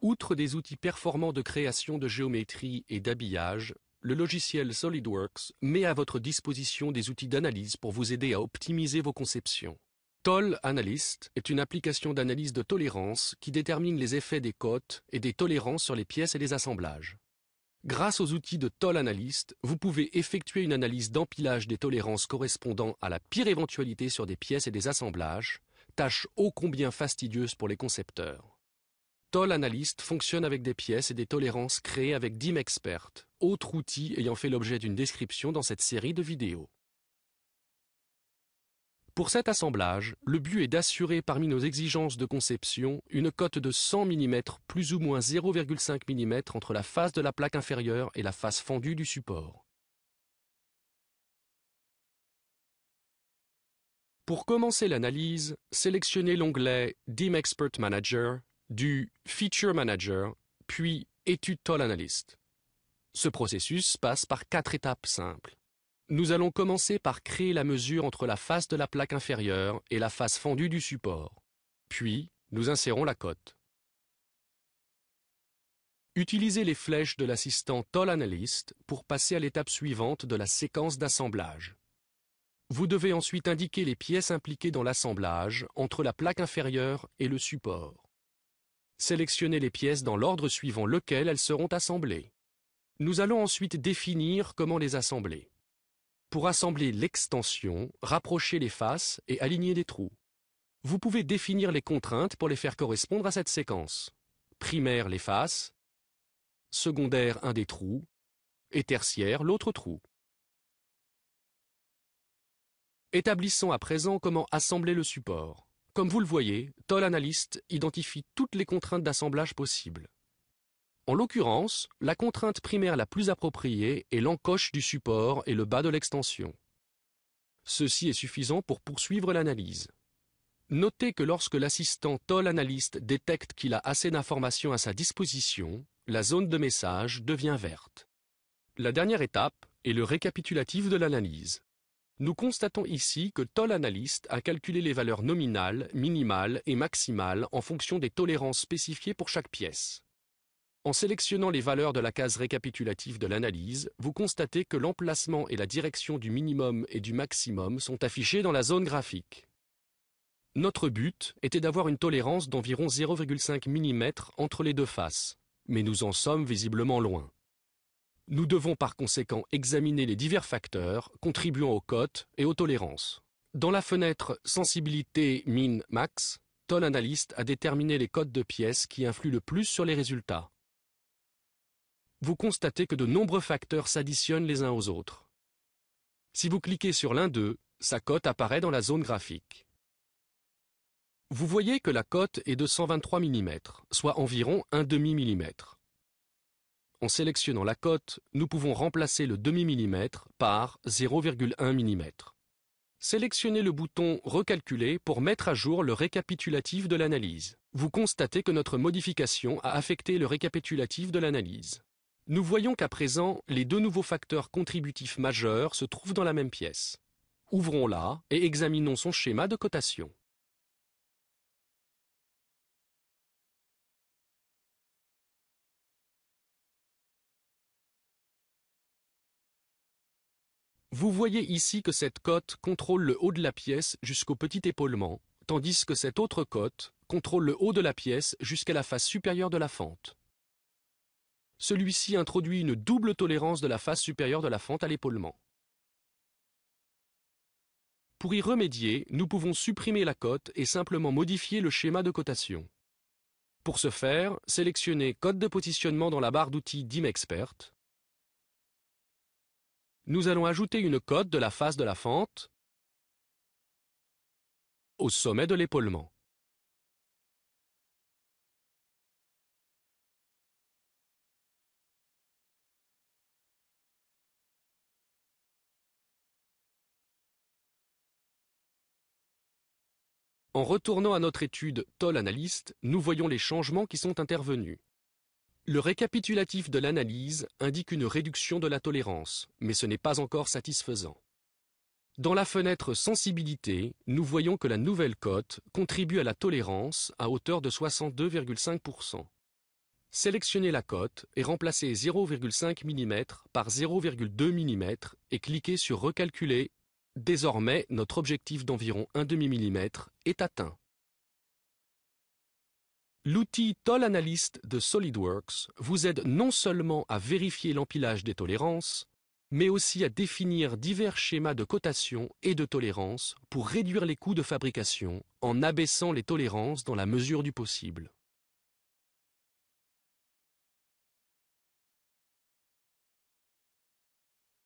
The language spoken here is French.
Outre des outils performants de création de géométrie et d'habillage, le logiciel SolidWorks met à votre disposition des outils d'analyse pour vous aider à optimiser vos conceptions. Toll Analyst est une application d'analyse de tolérance qui détermine les effets des cotes et des tolérances sur les pièces et les assemblages. Grâce aux outils de Toll Analyst, vous pouvez effectuer une analyse d'empilage des tolérances correspondant à la pire éventualité sur des pièces et des assemblages, tâche ô combien fastidieuse pour les concepteurs. Toll Analyst fonctionne avec des pièces et des tolérances créées avec DIMExpert, autre outil ayant fait l'objet d'une description dans cette série de vidéos. Pour cet assemblage, le but est d'assurer parmi nos exigences de conception une cote de 100 mm plus ou moins 0,5 mm entre la face de la plaque inférieure et la face fendue du support. Pour commencer l'analyse, sélectionnez l'onglet DIMExpert Manager du Feature Manager, puis Étude Toll Analyst. Ce processus passe par 4 étapes simples. Nous allons commencer par créer la mesure entre la face de la plaque inférieure et la face fendue du support. Puis, nous insérons la cote. Utilisez les flèches de l'assistant Toll Analyst pour passer à l'étape suivante de la séquence d'assemblage. Vous devez ensuite indiquer les pièces impliquées dans l'assemblage entre la plaque inférieure et le support. Sélectionnez les pièces dans l'ordre suivant lequel elles seront assemblées. Nous allons ensuite définir comment les assembler. Pour assembler l'extension, rapprochez les faces et alignez des trous. Vous pouvez définir les contraintes pour les faire correspondre à cette séquence. Primaire, les faces. Secondaire, un des trous. Et tertiaire, l'autre trou. Établissons à présent comment assembler le support. Comme vous le voyez, Toll Analyst identifie toutes les contraintes d'assemblage possibles. En l'occurrence, la contrainte primaire la plus appropriée est l'encoche du support et le bas de l'extension. Ceci est suffisant pour poursuivre l'analyse. Notez que lorsque l'assistant Toll Analyst détecte qu'il a assez d'informations à sa disposition, la zone de message devient verte. La dernière étape est le récapitulatif de l'analyse. Nous constatons ici que Toll Analyst a calculé les valeurs nominales, minimales et maximales en fonction des tolérances spécifiées pour chaque pièce. En sélectionnant les valeurs de la case récapitulative de l'analyse, vous constatez que l'emplacement et la direction du minimum et du maximum sont affichés dans la zone graphique. Notre but était d'avoir une tolérance d'environ 0,5 mm entre les deux faces, mais nous en sommes visiblement loin. Nous devons par conséquent examiner les divers facteurs contribuant aux cotes et aux tolérances. Dans la fenêtre Sensibilité Min-Max, Toll Analyst a déterminé les cotes de pièces qui influent le plus sur les résultats. Vous constatez que de nombreux facteurs s'additionnent les uns aux autres. Si vous cliquez sur l'un d'eux, sa cote apparaît dans la zone graphique. Vous voyez que la cote est de 123 mm, soit environ un demi-millimètre. En sélectionnant la cote, nous pouvons remplacer le demi-millimètre par 0,1 mm. Sélectionnez le bouton Recalculer pour mettre à jour le récapitulatif de l'analyse. Vous constatez que notre modification a affecté le récapitulatif de l'analyse. Nous voyons qu'à présent, les deux nouveaux facteurs contributifs majeurs se trouvent dans la même pièce. Ouvrons-la et examinons son schéma de cotation. Vous voyez ici que cette cote contrôle le haut de la pièce jusqu'au petit épaulement, tandis que cette autre cote contrôle le haut de la pièce jusqu'à la face supérieure de la fente. Celui-ci introduit une double tolérance de la face supérieure de la fente à l'épaulement. Pour y remédier, nous pouvons supprimer la cote et simplement modifier le schéma de cotation. Pour ce faire, sélectionnez Code de positionnement dans la barre d'outils DIMExpert. Nous allons ajouter une cote de la face de la fente au sommet de l'épaulement. En retournant à notre étude Toll Analyst, nous voyons les changements qui sont intervenus. Le récapitulatif de l'analyse indique une réduction de la tolérance, mais ce n'est pas encore satisfaisant. Dans la fenêtre Sensibilité, nous voyons que la nouvelle cote contribue à la tolérance à hauteur de 62,5%. Sélectionnez la cote et remplacez 0,5 mm par 0,2 mm et cliquez sur Recalculer. Désormais, notre objectif d'environ 1/2 mm est atteint. L'outil Toll Analyst de SolidWorks vous aide non seulement à vérifier l'empilage des tolérances, mais aussi à définir divers schémas de cotation et de tolérance pour réduire les coûts de fabrication en abaissant les tolérances dans la mesure du possible.